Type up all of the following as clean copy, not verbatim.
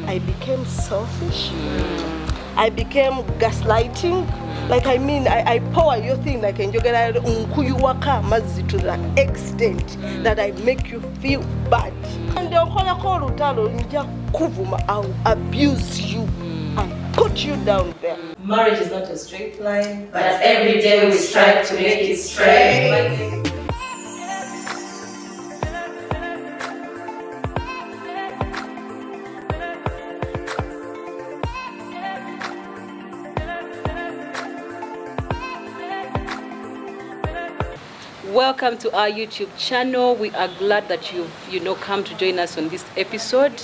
I became selfish. I became gaslighting. Like, I mean, I power your thing like njogera nkuyuwaka mazzi to the extent that I make you feel bad. And I'll abuse you and put you down there. Marriage is not a straight line, but every day we strive to make it straight. Welcome to our YouTube channel. We are glad that you've come to join us on this episode.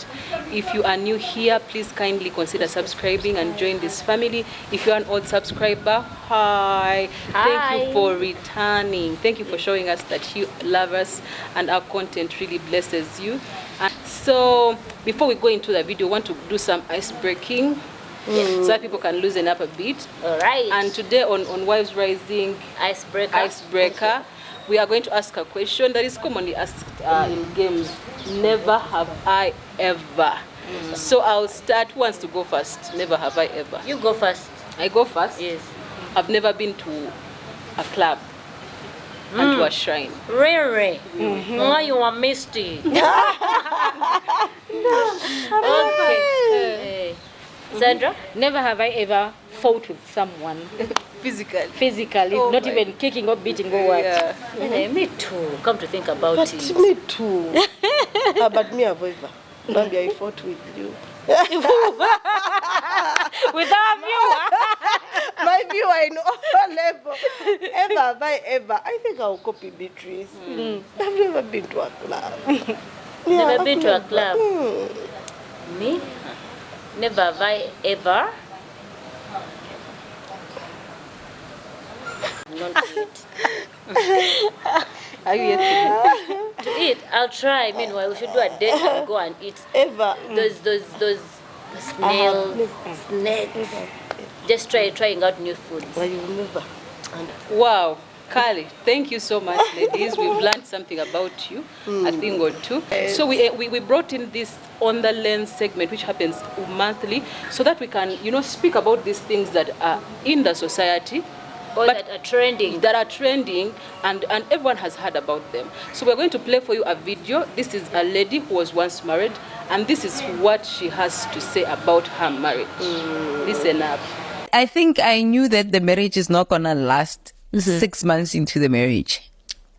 If you are new here, please kindly consider subscribing and join this family. If you're an old subscriber, hi. Thank you for returning. Thank you for showing us that you love us and our content really blesses you. And so before we go into the video, we want to do some ice breaking. So that people can loosen up a bit. All right. And today on Wives Rising Icebreaker, we are going to ask a question that is commonly asked in games. Never have I ever. So I'll start. Who wants to go first? Never have I ever. You go first. I go first? Yes. I've never been to a club and to a shrine. Really? Oh, you are misty. Okay. Sandra? Never have I ever fought with someone physically, Oh not my. even kicking or beating or what. Yeah. Me too. Come to think about But it. me too. But me, I've ever. Maybe I fought with you. With our viewer. My viewer in all level. Ever have I ever? I think I'll copy Beatrice. I've never been to a club. Never been to a I've club. never. Me? Never have I ever. Not to eat. Are you yet To eat, I'll try. Meanwhile, we should do a date and go and eat Ever. those snails, snakes. Just trying out new foods. Well, you will never. And Wow. Kali, thank you so much, ladies. We've learned something about you, a thing or two. So we brought in this On the Lens segment, which happens monthly, so that we can, speak about these things that are in the society, Or but that are trending. and everyone has heard about them. So we're going to play for you a video. This is a lady who was once married, and this is what she has to say about her marriage. Listen up. I think I knew that the marriage is not gonna last 6 months into the marriage.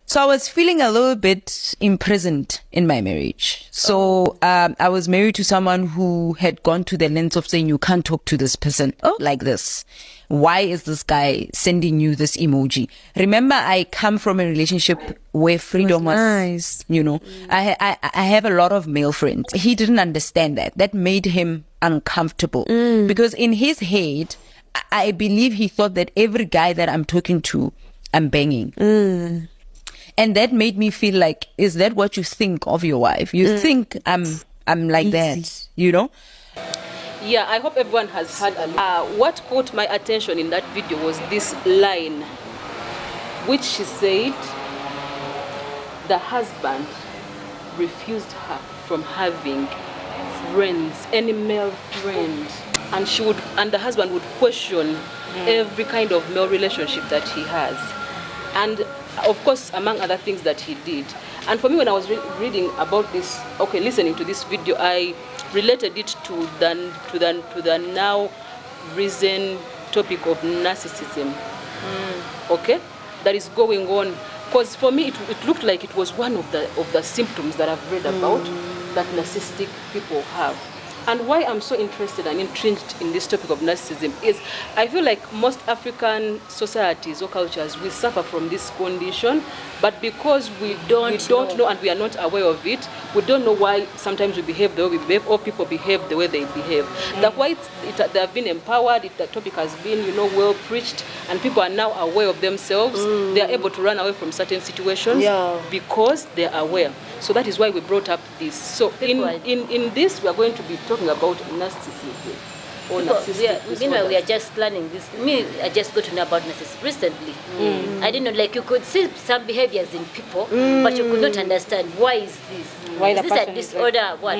So I was feeling a little bit imprisoned in my marriage. So I was married to someone who had gone to the length of saying, you can't talk to this person like this. Why is this guy sending you this emoji? Remember, I come from a relationship where freedom was nice. I have a lot of male friends. He didn't understand that. That made him uncomfortable because in his head, I believe he thought that every guy that I'm talking to, I'm banging. And that made me feel like, is that what you think of your wife? You think I'm like that, Yeah, I hope everyone has heard what caught my attention in that video was this line, which she said the husband refused her from having friends, any male friend, and the husband would question every kind of male relationship that he has, and of course, among other things that he did. And for me, when I was reading about this, listening to this video, I related it to the now recent topic of narcissism. That is going on. Because for me, it looked like it was one of the symptoms that I've read about that narcissistic people have. And why I'm so interested and intrigued in this topic of narcissism is I feel like most African societies or cultures, we suffer from this condition, but because we don't know and we are not aware of it, we don't know why sometimes we behave the way we behave or people behave the way they behave. That's why they have been empowered, the topic has been, well preached, and people are now aware of themselves. They are able to run away from certain situations because they are aware. So that is why we brought up this. So in this, we are going to be talking about narcissism. Meanwhile, we are just learning this. I just got to know about narcissism recently. I didn't know, you could see some behaviors in people, but you could not understand why is this. Why is the this a person is disorder? What?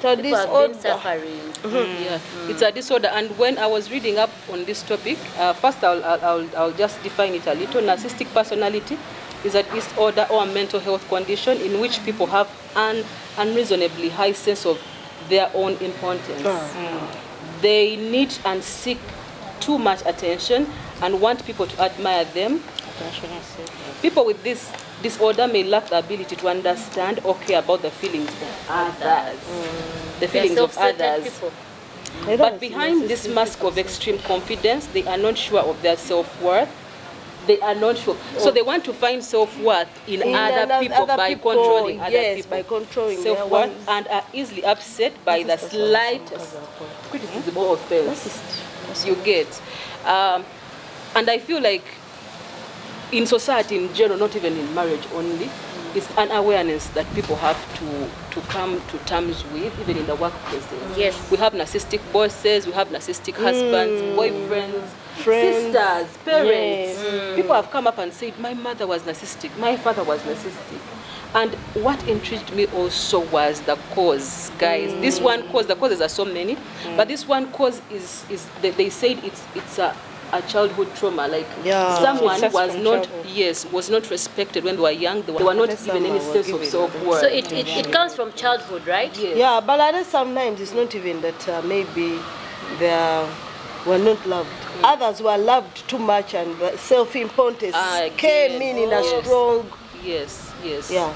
a People have been disorder. suffering. Yeah, it's a disorder. And when I was reading up on this topic, first I'll just define it a little. Narcissistic personality is a disorder or a mental health condition in which people have an unreasonably high sense of their own importance. They need and seek too much attention and want people to admire them. People with this disorder may lack the ability to understand or care about the feelings of others. The feelings of others. People. But behind this mask of extreme confidence, they are not sure of their self-worth. They are not sure. So they want to find self-worth in other people by controlling other people. By controlling their Self-worth, ones. and are easily upset by the slightest criticism or offense you get. And I feel like in society in general, not even in marriage only, it's an awareness that people have to come to terms with, even in the workplaces. Yes. We have narcissistic bosses, we have narcissistic husbands, boyfriends, Friends. sisters, parents. Yes. People have come up and said, my mother was narcissistic, my father was narcissistic. And what intrigued me also was the cause, guys. This one cause, the causes are so many, but this one cause is they said it's a childhood trauma. Like someone It's was from not, childhood. was not respected when they were young. They were not given any sense of self-worth. So it comes from childhood, right? Yes. Yeah, but others sometimes it's not even that maybe they were not loved. Others were loved too much and self-importance came in a strong. Yes, yes. Yeah.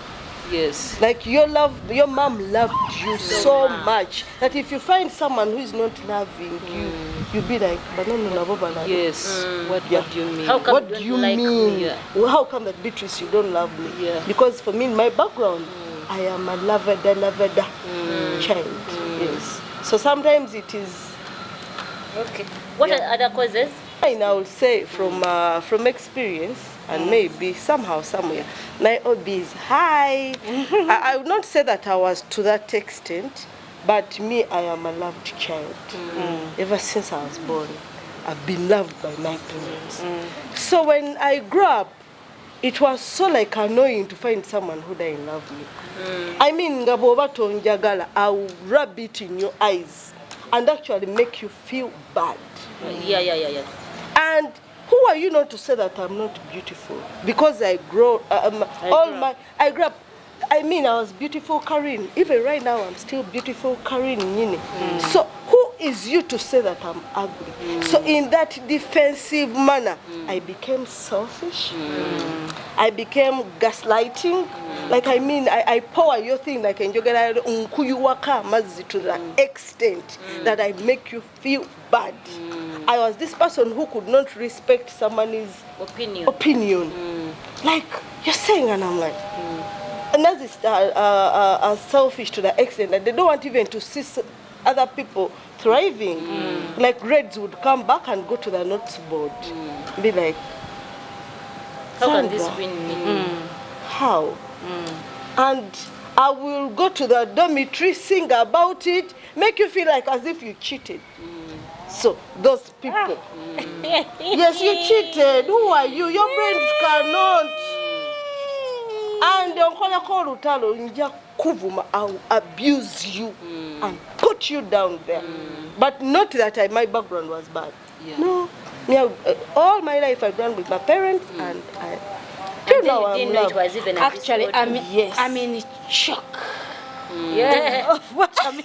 Yes. Like your mom loved you so much that if you find someone who is not loving you, you'll be like, but no, Yes. What do you mean? How come what you do don't you like mean? me? Yeah. Well, how come that Beatrice you don't love me? Yeah. Because for me, in my background, I am a lavada child. Yes. So sometimes it is. Okay. What are other causes? I would say from experience and maybe somehow somewhere my hobby is high. I would not say that I was to that extent, but me, I am a loved child. Ever since I was born, I've been loved by my parents. So when I grew up, it was so like annoying to find someone who didn't love me. I mean, I will rub it in your eyes and actually make you feel bad. Yeah. And who are you not to say that I'm not beautiful? Because I grew up. I mean, I was beautiful, Karin. Even right now, I'm still beautiful, Karin. So who is you to say that I'm ugly? So in that defensive manner, I became selfish. I became gaslighting. Like I mean, I power your thing like enjogera unkuyuwaka mazi to the extent that I make you feel bad. I was this person who could not respect someone's opinion. Like you're saying, and I'm like, and that is selfish to the extent that they don't want even to see other people thriving. Like grades would come back and go to the notes board, be like, How can this Sandra, win me? how? And I will go to the dormitory, sing about it, make you feel like as if you cheated. So those people, yes, you cheated. Who are you? Your brains cannot. And I will abuse you and put you down there. But not that my background was bad. Yeah. No, all my life I've done with my parents, and I. You didn't know it was even a Actually, disorder. I'm in shock. Yeah. Of what I mean.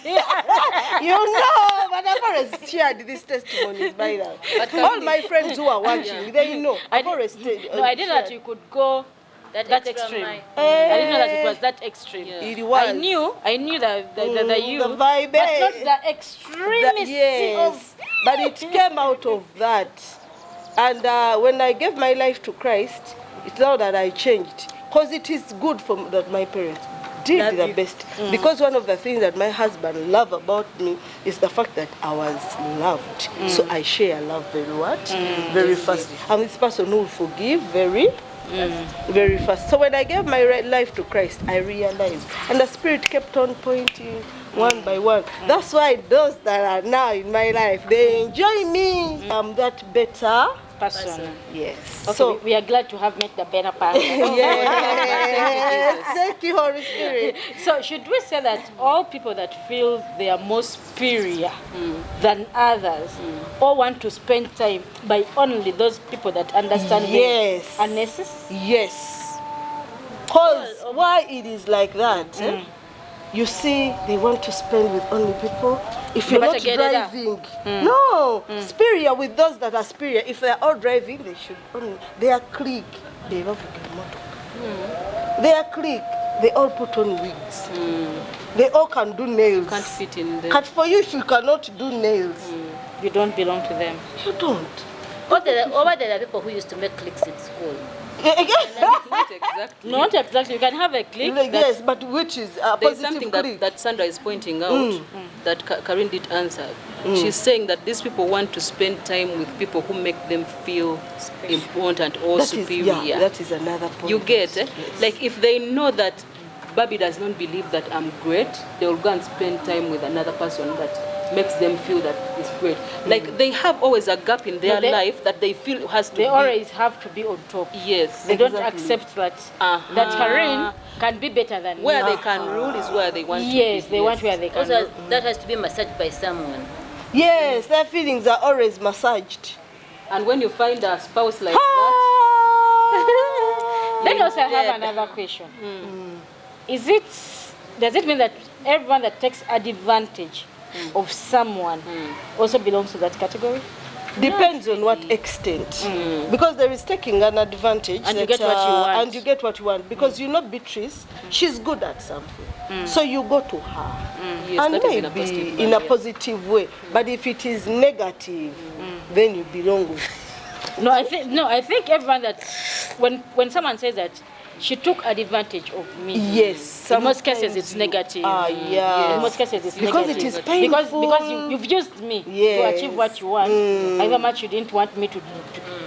But I've always shared these testimonies by that. All my friends who are watching, they know. I've always stayed. No, I didn't know that you could go That that extra extreme. mile. I didn't know that it was that extreme. Yeah. It was. I knew that the you, the vibe, but not the extremist yes. But it came out of that. And when I gave my life to Christ, it's now that I changed. Because it is good for that my parents did the best. Because one of the things that my husband loved about me is the fact that I was loved. So I share love very fast. I'm this person who will forgive very fast. So when I gave my life to Christ, I realized. And the Spirit kept on pointing one by one. That's why those that are now in my life, they enjoy me. I'm that better person. Yes. Okay, So we are glad to have met the better person. yes, thank you, Holy Spirit. So should we say that all people that feel they are more superior than others or want to spend time by only those people that understand Yes. they are narcissists? Yes. Because why it is like that, you see, they want to spend with only people. If you're They not better get it up. driving, no, superior with those that are superior. If they're all driving, they should only, their clique, they love motor. Their clique, they all put on wigs. They all can do nails. Can't fit in there. Cut for you if you cannot do nails. You don't belong to them. You don't. Or there are people who used to make cliques in school. Not exactly. Not exactly. You can have a clique. Yes, but which is a There's positive something clique. that Sandra is pointing out that Karin did answer. She's saying that these people want to spend time with people who make them feel important or superior. That is another point. You get it? Yes. Like if they know that Bobby does not believe that I'm great, they will go and spend time with another person that makes them feel that it's great. Like they have always a gap in their life that they feel has to They be. always have to be on top. Yes. They don't accept that that Karen can be better than Where me. they can rule is where they want to be. Yes, they want where they can. Also, that has to be massaged by someone. Yes, their feelings are always massaged. And when you find a spouse like Then also I dead. have another question. Does it mean that everyone that takes advantage of someone also belongs to that category? Depends on what extent. Because there is taking an advantage. And you get what you want. And you get what you want. Because you know Beatrice, she's good at something. So you go to her. Yes, and that is in a maybe positive in way, a yes. positive way. But if it is negative, then you belong with I think everyone that when someone says that she took advantage of me. Yes. In most cases, sometimes it's you- negative. Yeah. In most cases, it's Because negative. it is painful. Because you've used me Yes. to achieve what you want. However much you didn't want me to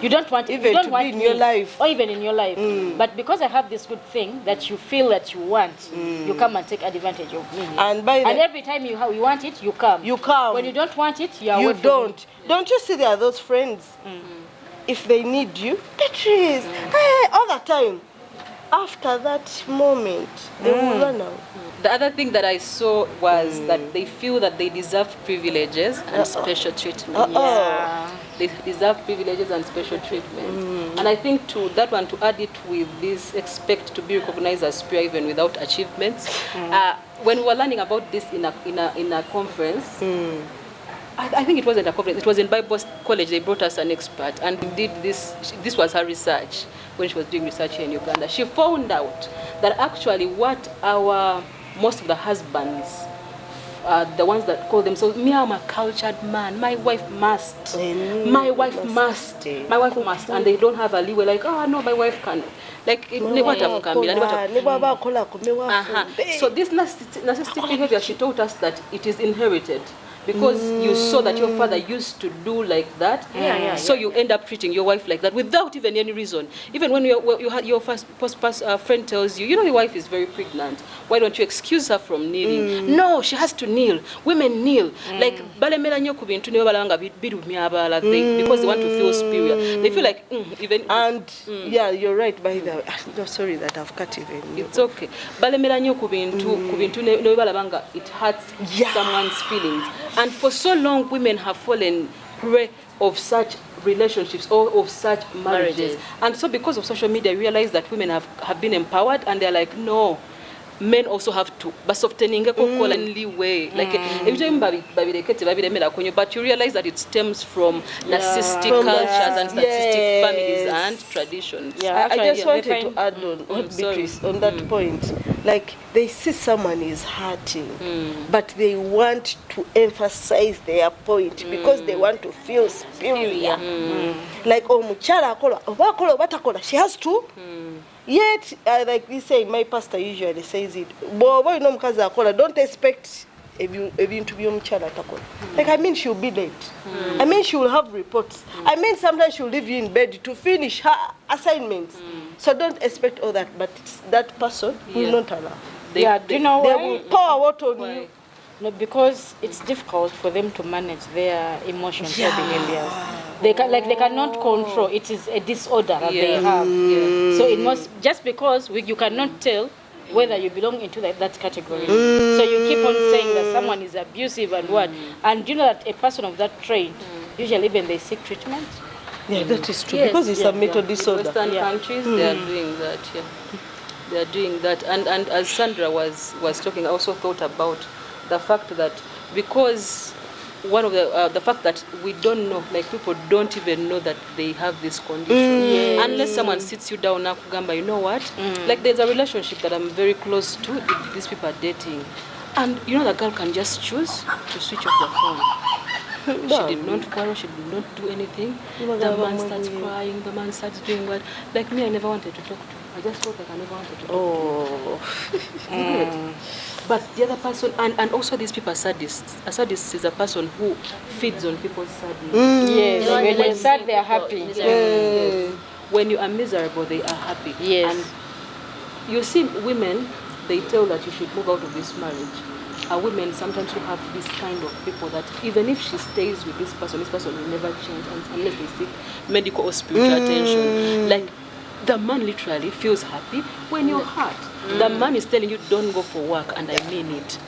you don't want Even you don't to want be in me, your life. or even in your life. But because I have this good thing that you feel that you want, you come and take advantage of me. And by And the, every time you want it, you come. you come. When you don't want it, you are You away from don't. me. Don't you see there are those friends? If they need you, Beatrice, hey, all the time. After that moment, they will run out. The other thing that I saw was that they feel that they deserve privileges and special treatment. They deserve privileges and special treatment. And I think to that one, to add it with this expect to be recognized as superior even without achievements. When we were learning about this in a conference, I think it wasn't a conference, it was in Bible College. They brought us an expert and did this. This was her research when she was doing research here in Uganda. She found out that actually what most of the husbands, the ones that call themselves, me, I'm a cultured man, my wife must, my wife must, and they don't have a leeway like, oh no, my wife can. Like, so this narcissistic behavior, she taught us that it is inherited. Because you saw that your father used to do like that, so you end up treating your wife like that without even any reason. Even when your first friend tells you, you know, your wife is very pregnant, why don't you excuse her from kneeling? No, she has to kneel. Women kneel. Like, because they want to feel superior. They feel like, even... And, yeah, you're right, by the way. No, sorry that I've cut even. It's okay. It hurts someone's feelings. And for so long, women have fallen prey of such relationships or of such marriages. And so because of social media, I realize that women have been empowered and they're like, no, men also have to. But way. Like every time but you realize that it stems from narcissistic cultures and narcissistic families and traditions. Yeah, I just wanted find- to add on what Beatrice on that point. Like they see someone is hurting, but they want to emphasize their point because they want to feel superior. Like muchala akola, oba akola oba takola, she has to. Yet, like we say, my pastor usually says it. Bobo ino mukazi akola, don't expect ebintu by'omukyala takola. Like I mean, she'll be late. I mean, she will have reports. I mean, sometimes she'll leave you in bed to finish her assignments. So don't expect all that. But that person will not allow. Do you know They why? will pour water on you. No, because it's difficult for them to manage their emotions or behaviors. They cannot control. It is a disorder that they Yeah. have. Yeah. So it must, just because you cannot tell whether you belong into that category. So you keep on saying that someone is abusive and what, and you know that a person of that trait, usually even they seek treatment. Yeah, that is true. Yes, Because it's a mental In disorder. Western countries, they are doing that. Yeah, they are doing that. And as Sandra was talking, I also thought about the fact that because one of the fact that we don't know, like people don't even know that they have this condition unless someone sits you down and kugamba, you know what, like there's a relationship that I'm very close to, these people are dating, and you know the girl can just choose to switch off the phone. She did not quarrel, she did not do anything. The man starts crying, the man starts doing what, like me, I never wanted to talk to him. I just felt like I never wanted to talk to him. But the other person, and also these people are sadists. A sadist is a person who feeds on people's sadness. Yes, They want when to they're let sad, they are people happy. miserable. Yes. When you are miserable, they are happy. Yes. And you see, women, they tell that you should move out of this marriage. Women sometimes who have this kind of people that even if she stays with this person will never change unless they seek medical or spiritual attention. Like, the man literally feels happy when you're hurt. The man is telling you, don't go for work, and I mean it.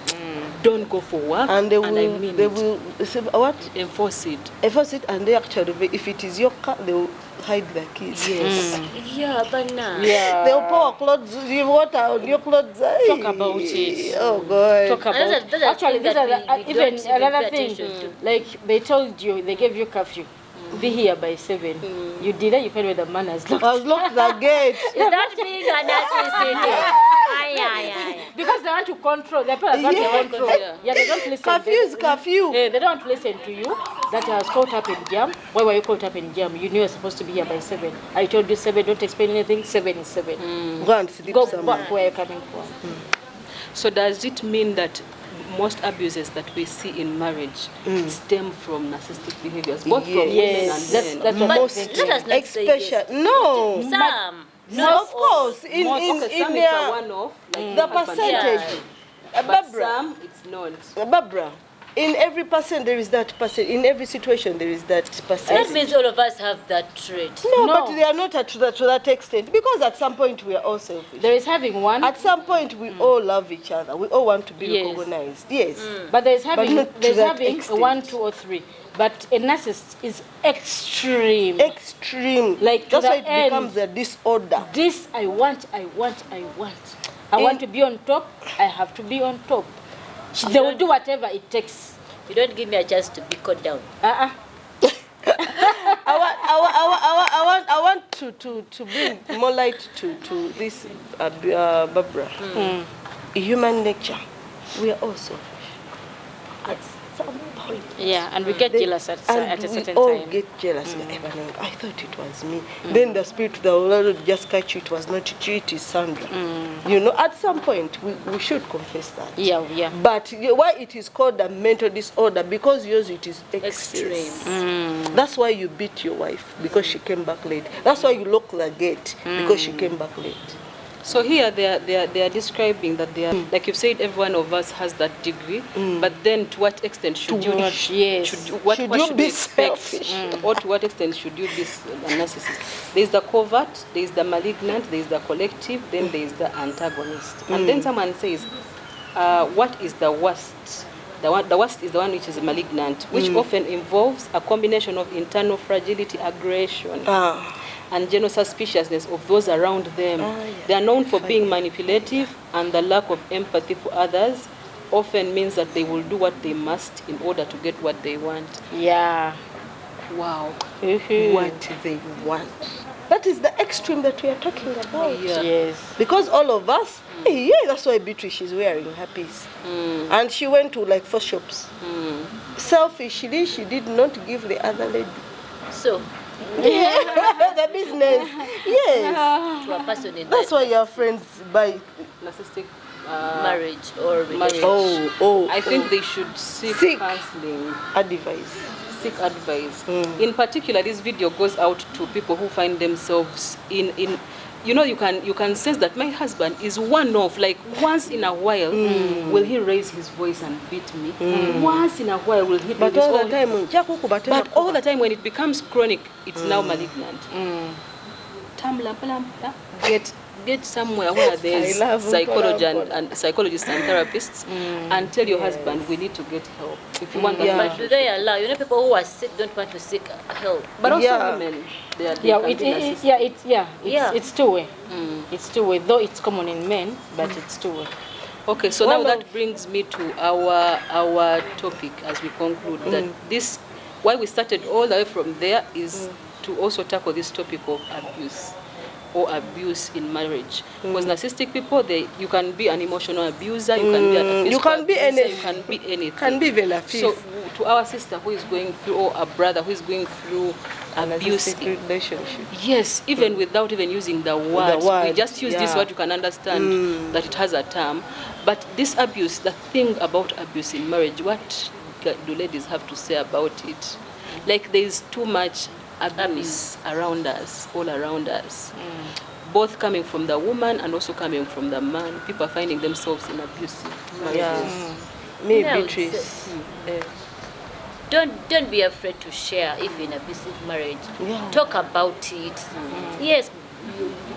Don't go for work, And they I will, mean they it. will say, what? Enforce it. Enforce it, and they actually, if it is your car, they will hide their keys. Yes. Yeah, but now. Yeah. They'll pour clothes, you water on your clothes. Talk about it. Oh, God. Talk about And those are actually things these are that we even don't even another pay thing, attention to. like they told you, they gave you curfew, be here by 7. You delay, you find where the man has locked. I've locked the gate. Is that being a narcissistic? Aye. Because they want to control, the people that want to control. Yeah. Yeah, they don't listen. Curfew is curfew. They don't listen to you. That I was caught up in jam. Why were you caught up in jam? You knew you were supposed to be here by 7. I told you 7, don't explain anything. 7 is 7. Go and sleep Go somewhere. back where you're coming from. So does it mean that most abuses that we see in marriage stem from narcissistic behaviors, both from women and Yes, men? that's what But I'm Most, thinking. let us not say this. especially, no. Some. No, of course, in Okay, some it's a their, one-off, like the husband and percentage. wife. But Barbara, some it's not. Barbara, in every person there is that person. In every situation there is that person. That means all of us have that trait. No, No. but they are not to that extent, because at some point we are all selfish. There is having one, At some point we all love each other. We all want to be Yes. recognized. Yes. but there is having not to there's that having extent. 1, 2, or 3. But a narcissist is extreme. Extreme. Like, to that's the why it end. becomes a disorder. This I want. I want to be on top. I have to be on top. They will do whatever it takes. You don't give me a chance to be cut down. I want to bring more light to this, Barbara. Human nature. We are all selfish. At some point. Yeah, and we get jealous at a certain we all time. get jealous. I thought it was me. Then the spirit of the Lord would just catch you. It was not you, it is Sandra. You know, at some point, we should confess that. Yeah. But why it is called a mental disorder? Because yours it is extreme. That's why you beat your wife, because she came back late. That's why you lock the gate, because she came back late. So here they are describing that they are, like you've said, every one of us has that degree, but then to what extent should you, what? Yes. what Should what you should be we expect, selfish? or to what extent should you be a narcissist? There is the covert, there is the malignant, there is the collective, then there is the antagonist. And then someone says, what is the worst? The worst is the one which is malignant, which often involves a combination of internal fragility, aggression, and general suspiciousness of those around them. They are known for being manipulative, and the lack of empathy for others often means that they will do what they must in order to get what they want. Yeah. Wow. What they want. That is the extreme that we are talking about. Yeah. Yes. Because all of us, that's why Beatrice is wearing her piece. And she went to like 4 shops. Selfishly, she did not give the other lady. So, The business. Yes. to a person in That's that why your friends buy. Narcissistic marriage or relationship. I think they should seek counseling. Advice. Seek advice. In particular, this video goes out to people who find themselves in you know, you can sense that my husband is one of, like, once in a while will he raise his voice and beat me. Once in a while will he do But this. all the time, But all the time when it becomes chronic, it's now malignant. Get somewhere where there's psychologists and therapists, and tell your husband, we need to get help if you want that. But do they allow? You know, people who are sick don't want to seek help. But also women, it's two-way. It's two-way, though it's common in men, but it's two-way. Okay, so now that brings me to our topic as we conclude, that this, why we started all the way from there is to also tackle this topic of abuse or abuse in marriage. Because narcissistic people, you can be an emotional abuser, you can be a physical abuser, you can be anything. Can be even a thief. So to our sister who is going through, or a brother who is going through abuse, relationship. yes, even without even using the word, we just use this word, you can understand that it has a term. But this abuse, the thing about abuse in marriage, what do ladies have to say about it? Like, there is too much abuse around us, all around us, both coming from the woman and also coming from the man. People are finding themselves in abusive marriages. Beatrice. Don't be afraid to share if in abusive marriage. Talk about it. Yes,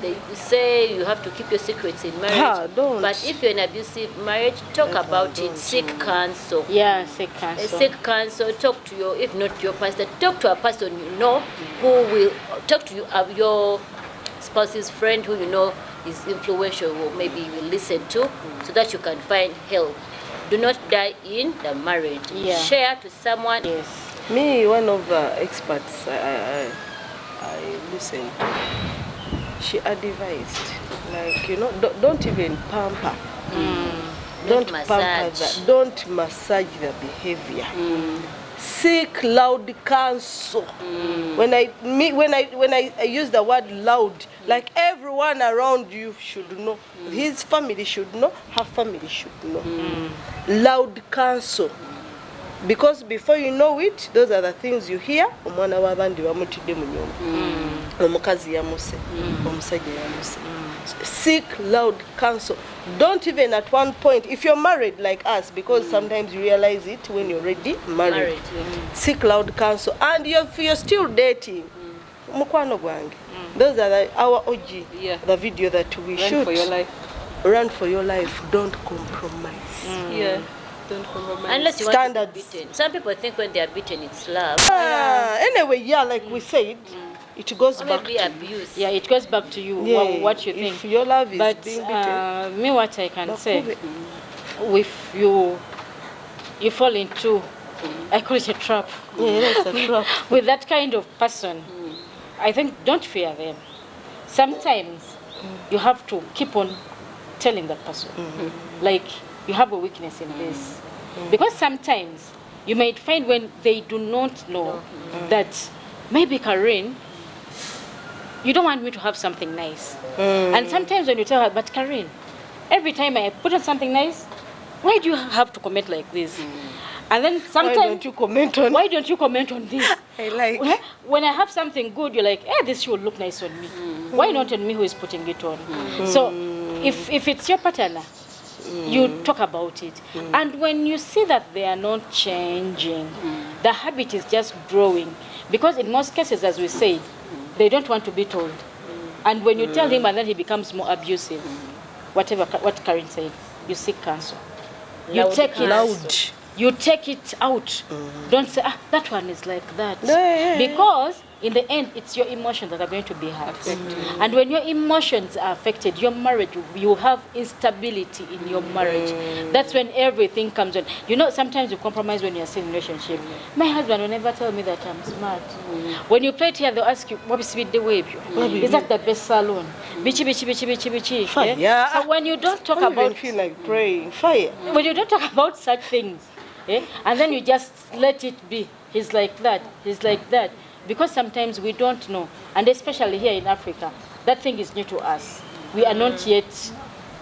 they say you have to keep your secrets in marriage. But if you're in abusive marriage, talk about it. Seek counsel. Yeah, seek counsel. Seek counsel. Talk to your, if not your pastor, talk to a person you know who will talk to you, your spouse's friend who you know is influential, or maybe you will listen to, so that you can find help. Do not die in the marriage. Share to someone. Yes. Me, one of the experts I listened to, she advised, like, you know, don't even pamper. Don't pamper that. Don't massage the behavior. Seek loud counsel. When I use the word loud, like, everyone around you should know. His family should know. Her family should know. Loud counsel. Because before you know it, those are the things you hear. Omwana w'abandi bamutidde mu nyumba. Omukazi yamuse. Omusajja yamuse. Seek loud counsel. Don't even at one point, if you're married like us, because sometimes you realize it when you're already married. Seek loud counsel. And if you're still dating, mukwano gwange. Those are our OG, the video that we shoot. Run for your life. Run for your life. Don't compromise. Don't compromise. Unless you want to be beaten. Some people think when they are beaten, it's love. Anyway, like we said, it goes back to abuse. Yeah, it goes back to you, what you think. If your love is being beaten. Me, what I can say, if you fall into, I call it a trap. It's a trap. With that kind of person, I think don't fear them. Sometimes you have to keep on telling that person, like, you have a weakness in this. Because sometimes you might find when they do not know that maybe Karen, you don't want me to have something nice. And sometimes when you tell her, but Karen, every time I put on something nice, why do you have to comment like this? And then sometimes, why don't you comment on this? I like. When I have something good, you're like, this should look nice on me. Why not on me who is putting it on? So if it's your partner, you talk about it. And when you see that they are not changing, the habit is just growing. Because in most cases, as we say, they don't want to be told. And when you tell him and then he becomes more abusive, what Karen said, you seek counsel. You take it loud. You take it out. Don't say, that one is like that. Because in the end, it's your emotions that are going to be hurt. And when your emotions are affected, your marriage, you have instability in your marriage. That's when everything comes on. You know, sometimes you compromise when you're still in a relationship. My husband will never tell me that I'm smart. When you play it here, they'll ask you, what is the way? Is that the best salon? Bichi. Fire. So when you don't talk I about... even feel like praying. Fire. When you don't talk about such things, and then you just let it be. He's like that. He's like that. Because sometimes we don't know, and especially here in Africa, that thing is new to us. We are not yet,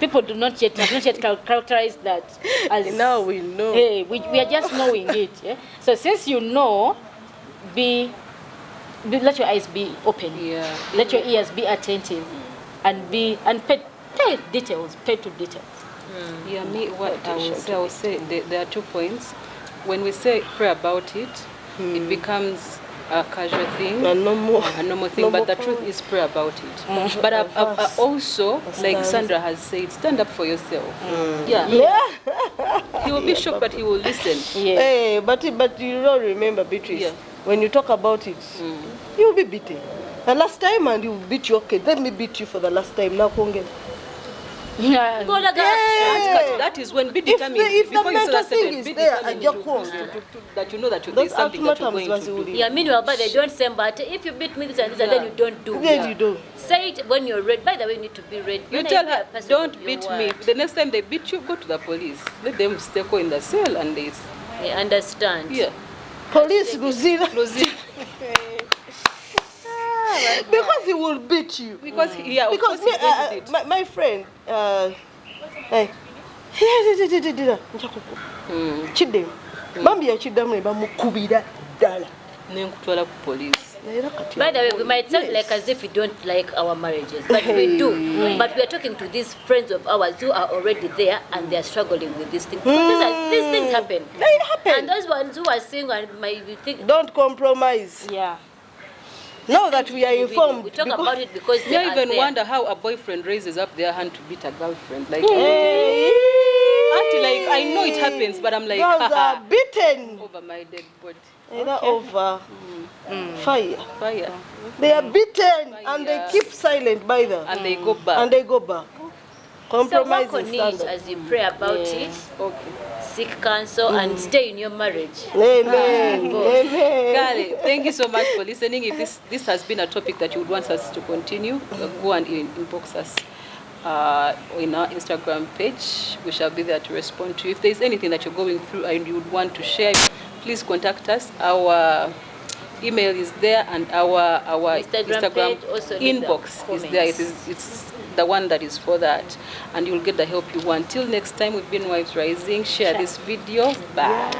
people have not yet characterized that as... Now we know. We are just knowing it. So since you know, let your eyes be open. Let your ears be attentive. and pay details, pay to details. Yeah, me, what I will say, there are 2 points. When we say pray about it, it becomes a casual thing, And no more. a normal thing, but the truth is pray about it. But also, like Sandra has said, stand up for yourself. Yeah. He will be shocked, but he will listen. Yeah. Hey, but you don't remember, Beatrice, Yeah. when you talk about it, you will be beaten. The last time and you beat you, okay, let me beat you for the last time. Now, Kongen. Yeah. Go like Yeah. That is when bid If coming. the Before you mental start thing certain is bid there, coming and you're to- cool. that you know that Those there's something that you're ultimatums going was to do. really- Yeah, meanwhile, but they don't say, but if you beat me this and this, and then you don't do. Then you do. Say it when you're ready. By the way, you need to be ready. You When tell I hear her, a person don't of your beat me. word, The next time they beat you, go to the police. Let them stay in the cell and they, they understand. yeah, Police Luzina, close it. because he will beat you. Because, yeah, of Because course he's going to beat. my friend, hey, Chidem, Bambi ya Chidem bamukubira ddala. Nenkutwala ku police. Naera kati. By the way, we might sound like as if we don't like our marriages, but we do. But we are talking to these friends of ours who are already there and they are struggling with these things. Because these things happen. They happen. And those ones who are seeing and might be thinking, Don't compromise. Yeah. Now that we are informed, we talk because- about it because they You are even there. wonder how a boyfriend raises up their hand to beat a girlfriend. Like, Hey, auntie, like, I know it happens, but I'm like, girls are haha, beaten. over my dead body. Either over fire. Fire. They are beaten and they keep silent by them. And they go back. And they go back. So Compromise work on is it standard. as you pray about it, Okay. seek counsel, and stay in your marriage. Amen. Amen. Kale, thank you so much for listening. If this has been a topic that you would want us to continue, go and inbox us in our Instagram page. We shall be there to respond to you. If there's anything that you're going through and you would want to share, please contact us. Our email is there and our Instagram page also leave the inbox is there. comments. It's the one that is for that, and you'll get the help you want. Till next time, we've been Wives Rising. Share this video. Bye.